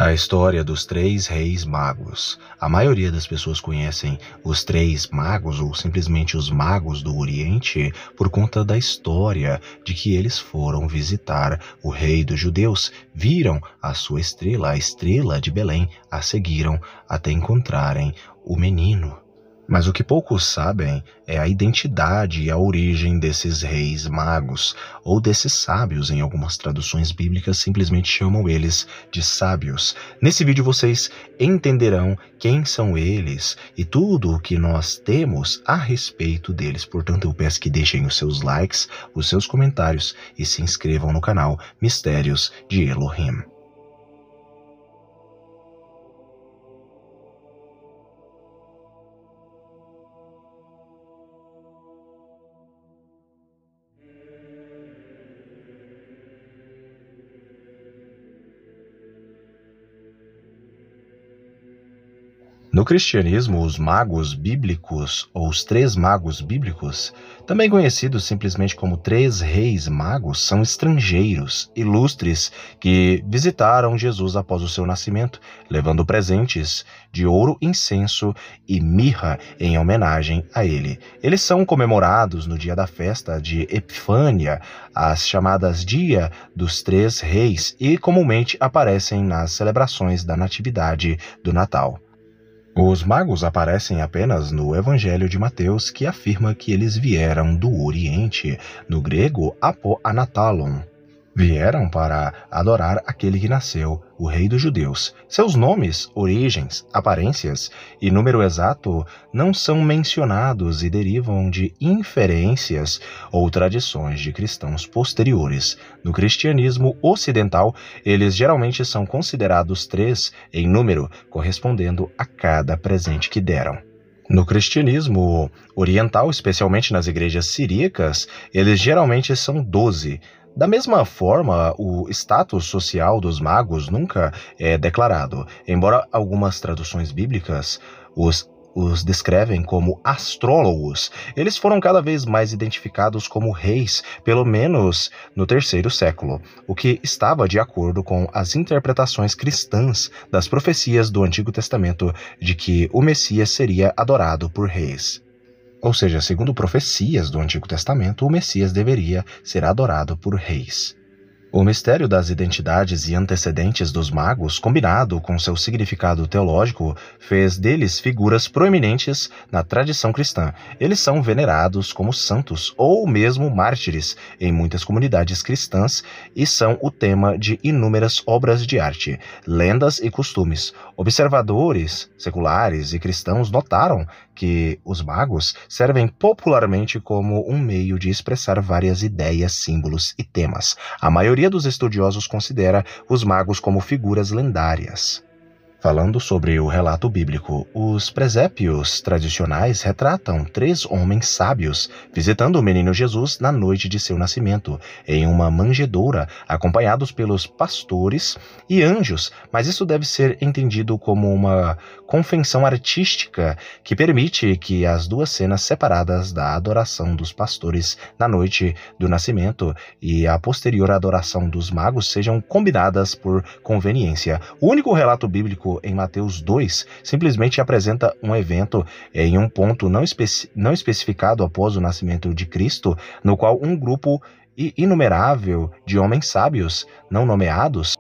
A história dos três reis magos. A maioria das pessoas conhecem os três magos ou simplesmente os magos do Oriente por conta da história de que eles foram visitar o rei dos judeus, viram a sua estrela, a estrela de Belém, a seguiram até encontrarem o menino. Mas o que poucos sabem é a identidade e a origem desses reis magos, ou desses sábios. Em algumas traduções bíblicas simplesmente chamam eles de sábios. Nesse vídeo vocês entenderão quem são eles e tudo o que nós temos a respeito deles. Portanto, eu peço que deixem os seus likes, os seus comentários e se inscrevam no canal Mistérios de Elohim. No cristianismo, os magos bíblicos, ou os três magos bíblicos, também conhecidos simplesmente como três reis magos, são estrangeiros ilustres que visitaram Jesus após o seu nascimento, levando presentes de ouro, incenso e mirra em homenagem a ele. Eles são comemorados no dia da festa de Epifânia, as chamadas Dia dos Três Reis, e comumente aparecem nas celebrações da Natividade do Natal. Os magos aparecem apenas no Evangelho de Mateus, que afirma que eles vieram do Oriente, no grego apo anatalon. Vieram para adorar aquele que nasceu, o Rei dos Judeus. Seus nomes, origens, aparências e número exato não são mencionados e derivam de inferências ou tradições de cristãos posteriores. No cristianismo ocidental, eles geralmente são considerados três em número, correspondendo a cada presente que deram. No cristianismo oriental, especialmente nas igrejas siríacas, eles geralmente são 12. Da mesma forma, o status social dos magos nunca é declarado, embora algumas traduções bíblicas os descrevem como astrólogos. Eles foram cada vez mais identificados como reis, pelo menos no terceiro século, o que estava de acordo com as interpretações cristãs das profecias do Antigo Testamento de que o Messias seria adorado por reis. Ou seja, segundo profecias do Antigo Testamento, o Messias deveria ser adorado por reis. O mistério das identidades e antecedentes dos magos, combinado com seu significado teológico, fez deles figuras proeminentes na tradição cristã. Eles são venerados como santos ou mesmo mártires em muitas comunidades cristãs e são o tema de inúmeras obras de arte, lendas e costumes. Observadores seculares e cristãos notaram que os magos servem popularmente como um meio de expressar várias ideias, símbolos e temas. A maioria dos estudiosos considera os magos como figuras lendárias. Falando sobre o relato bíblico, os presépios tradicionais retratam três homens sábios visitando o menino Jesus na noite de seu nascimento, em uma manjedoura, acompanhados pelos pastores e anjos, mas isso deve ser entendido como uma convenção artística que permite que as duas cenas separadas da adoração dos pastores na noite do nascimento e a posterior adoração dos magos sejam combinadas por conveniência. O único relato bíblico em Mateus 2 simplesmente apresenta um evento em um ponto não especificado após o nascimento de Cristo, no qual um grupo inumerável de homens sábios não nomeados,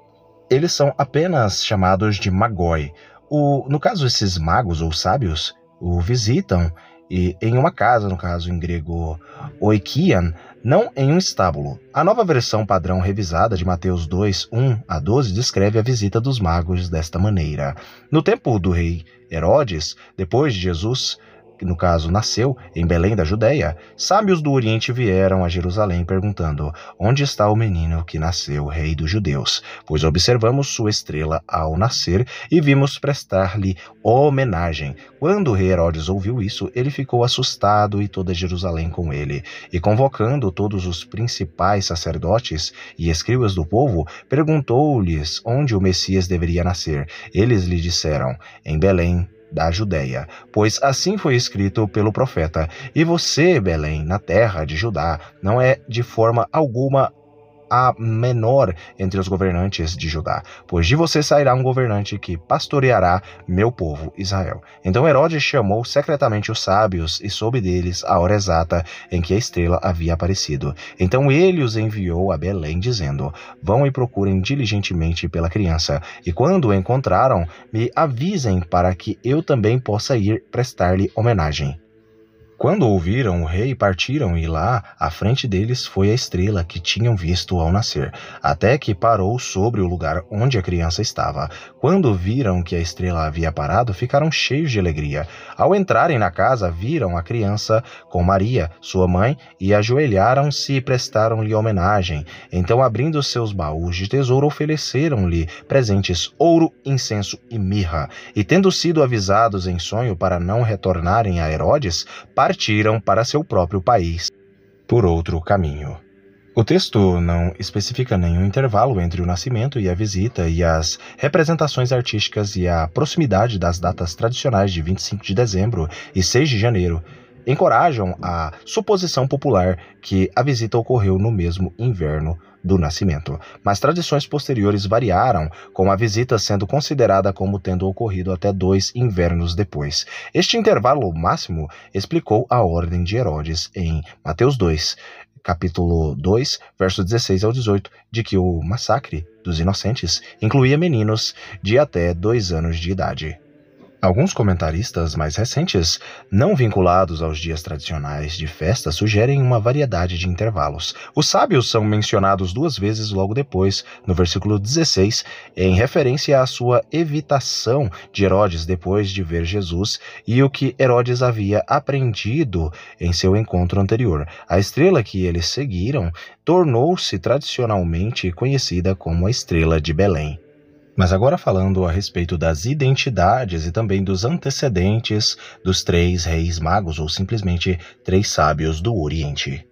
eles são apenas chamados de magoi. No caso, esses magos ou sábios o visitam em uma casa, no caso em grego oikian, não em um estábulo. A nova versão padrão revisada de Mateus 2, 1-12 descreve a visita dos magos desta maneira. No tempo do rei Herodes, depois de Jesus, que no caso nasceu em Belém da Judéia, sábios do Oriente vieram a Jerusalém perguntando: onde está o menino que nasceu, rei dos judeus? Pois observamos sua estrela ao nascer e vimos prestar-lhe homenagem. Quando o rei Herodes ouviu isso, ele ficou assustado e toda Jerusalém com ele. E convocando todos os principais sacerdotes e escribas do povo, perguntou-lhes onde o Messias deveria nascer. Eles lhe disseram: em Belém da Judéia, pois assim foi escrito pelo profeta: e você, Belém, na terra de Judá, não é de forma alguma a menor entre os governantes de Judá, pois de você sairá um governante que pastoreará meu povo Israel. Então Herodes chamou secretamente os sábios e soube deles a hora exata em que a estrela havia aparecido. Então ele os enviou a Belém, dizendo: vão e procurem diligentemente pela criança, e quando o encontraram, me avisem para que eu também possa ir prestar-lhe homenagem. Quando ouviram o rei, partiram, e lá, à frente deles, foi a estrela que tinham visto ao nascer, até que parou sobre o lugar onde a criança estava. Quando viram que a estrela havia parado, ficaram cheios de alegria. Ao entrarem na casa, viram a criança com Maria, sua mãe, e ajoelharam-se e prestaram-lhe homenagem. Então, abrindo seus baús de tesouro, ofereceram-lhe presentes, ouro, incenso e mirra. E tendo sido avisados em sonho para não retornarem a Herodes, partiram para seu próprio país por outro caminho. O texto não especifica nenhum intervalo entre o nascimento e a visita, e as representações artísticas e a proximidade das datas tradicionais de 25 de dezembro e 6 de janeiro encorajam a suposição popular que a visita ocorreu no mesmo inverno do nascimento, mas tradições posteriores variaram, com a visita sendo considerada como tendo ocorrido até 2 invernos depois. Este intervalo máximo explicou a ordem de Herodes em Mateus 2, capítulo 2, verso 16 ao 18, de que o massacre dos inocentes incluía meninos de até 2 anos de idade. Alguns comentaristas mais recentes, não vinculados aos dias tradicionais de festa, sugerem uma variedade de intervalos. Os sábios são mencionados 2 vezes logo depois, no versículo 16, em referência à sua evitação de Herodes depois de ver Jesus e o que Herodes havia aprendido em seu encontro anterior. A estrela que eles seguiram tornou-se tradicionalmente conhecida como a Estrela de Belém. Mas agora falando a respeito das identidades e também dos antecedentes dos 3 reis magos, ou simplesmente 3 sábios do Oriente.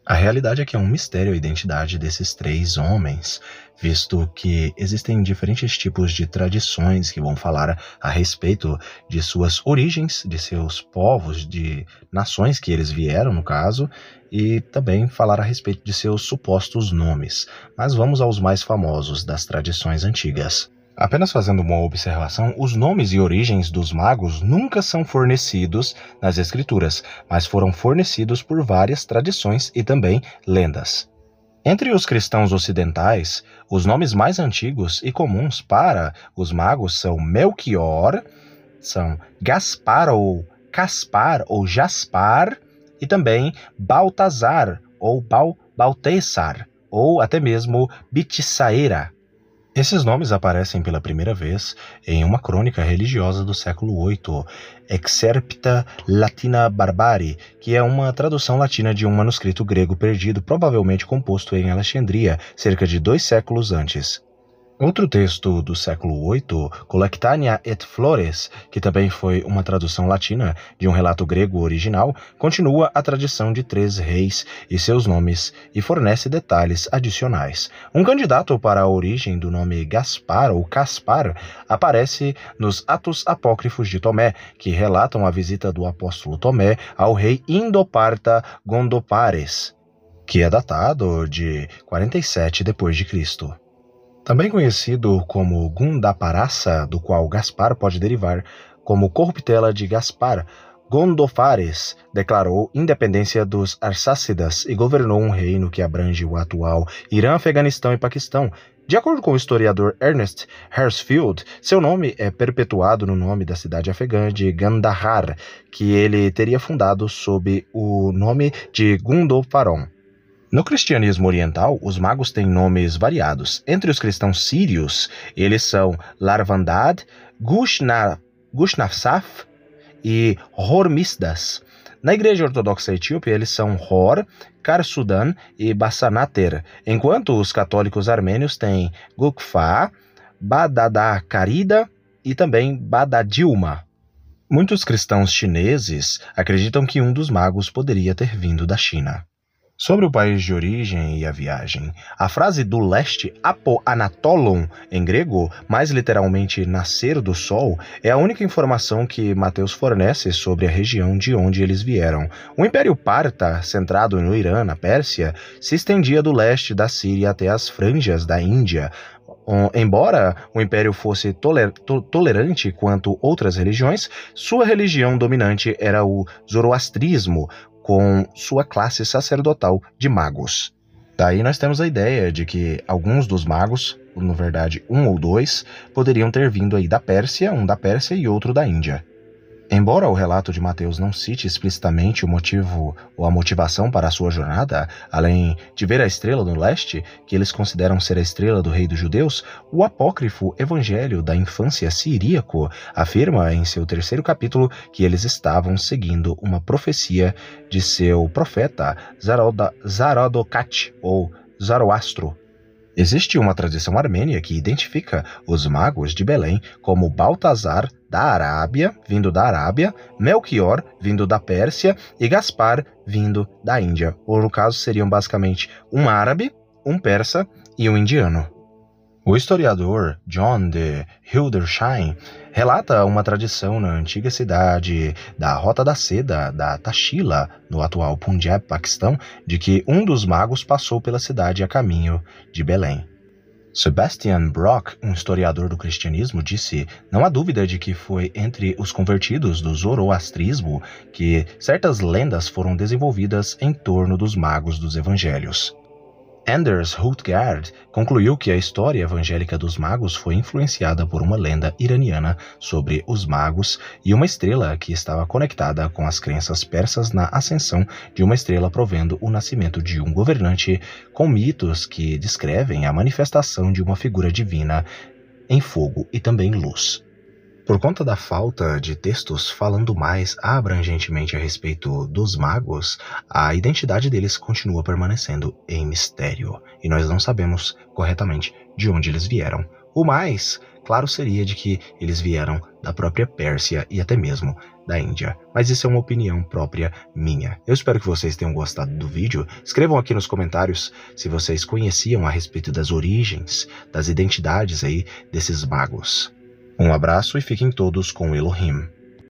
A realidade é que é um mistério a identidade desses 3 homens, visto que existem diferentes tipos de tradições que vão falar a respeito de suas origens, de seus povos, de nações que eles vieram, no caso, e também falar a respeito de seus supostos nomes. Mas vamos aos mais famosos das tradições antigas. Apenas fazendo uma observação, os nomes e origens dos magos nunca são fornecidos nas escrituras, mas foram fornecidos por várias tradições e também lendas. Entre os cristãos ocidentais, os nomes mais antigos e comuns para os magos são Melchior, são Gaspar ou Caspar ou Jaspar, e também Baltazar ou Baltesar, ou até mesmo Bitsaera. Esses nomes aparecem pela primeira vez em uma crônica religiosa do século VIII, Excerpta Latina Barbari, que é uma tradução latina de um manuscrito grego perdido, provavelmente composto em Alexandria, cerca de 2 séculos antes. Outro texto do século VIII, Collectanea et Flores, que também foi uma tradução latina de um relato grego original, continua a tradição de 3 reis e seus nomes e fornece detalhes adicionais. Um candidato para a origem do nome Gaspar ou Caspar aparece nos Atos Apócrifos de Tomé, que relatam a visita do apóstolo Tomé ao rei Indoparta Gondopares, que é datado de 47 d.C. Também conhecido como Gundaparassa, do qual Gaspar pode derivar, como corruptela de Gaspar, Gondopares declarou independência dos Arsácidas e governou um reino que abrange o atual Irã, Afeganistão e Paquistão. De acordo com o historiador Ernest Hersfield, seu nome é perpetuado no nome da cidade afegã de Gandhar, que ele teria fundado sob o nome de Gundoparon. No cristianismo oriental, os magos têm nomes variados. Entre os cristãos sírios, eles são Larvandad, Gushnafsaf e Hormisdas. Na igreja ortodoxa etíope, eles são Hor, Karsudan e Bassanater, enquanto os católicos armênios têm Gukfa, Badadakarida e também Badadilma. Muitos cristãos chineses acreditam que um dos magos poderia ter vindo da China. Sobre o país de origem e a viagem, a frase do leste apo Anatolon, em grego, mais literalmente nascer do sol, é a única informação que Mateus fornece sobre a região de onde eles vieram. O Império Parta, centrado no Irã, na Pérsia, se estendia do leste da Síria até as franjas da Índia. Embora o império fosse tolerante quanto outras religiões, sua religião dominante era o zoroastrismo, com sua classe sacerdotal de magos. Daí nós temos a ideia de que alguns dos magos, na verdade um ou dois, poderiam ter vindo aí da Pérsia, um da Pérsia e outro da Índia. Embora o relato de Mateus não cite explicitamente o motivo ou a motivação para a sua jornada, além de ver a estrela no leste, que eles consideram ser a estrela do rei dos judeus, o apócrifo Evangelho da Infância Siríaco afirma em seu 3º capítulo que eles estavam seguindo uma profecia de seu profeta Zarodocat ou Zoroastro. Existe uma tradição armênia que identifica os magos de Belém como Baltazar, da Arábia, vindo da Arábia, Melchior, vindo da Pérsia, e Gaspar, vindo da Índia. Ou, no caso, seriam basicamente um árabe, um persa e um indiano. O historiador John de Hildesheim relata uma tradição na antiga cidade da Rota da Seda, da Tashila, no atual Punjab, Paquistão, de que um dos magos passou pela cidade a caminho de Belém. Sebastian Brock, um historiador do cristianismo, disse: não há dúvida de que foi entre os convertidos do zoroastrismo que certas lendas foram desenvolvidas em torno dos magos dos evangelhos. Anders Hultgard concluiu que a história evangélica dos magos foi influenciada por uma lenda iraniana sobre os magos e uma estrela que estava conectada com as crenças persas na ascensão de uma estrela provendo o nascimento de um governante, com mitos que descrevem a manifestação de uma figura divina em fogo e também luz. Por conta da falta de textos falando mais abrangentemente a respeito dos magos, a identidade deles continua permanecendo em mistério, e nós não sabemos corretamente de onde eles vieram. O mais claro seria de que eles vieram da própria Pérsia e até mesmo da Índia, mas isso é uma opinião própria minha. Eu espero que vocês tenham gostado do vídeo. Escrevam aqui nos comentários se vocês conheciam a respeito das origens, das identidades aí desses magos. Um abraço e fiquem todos com Elohim.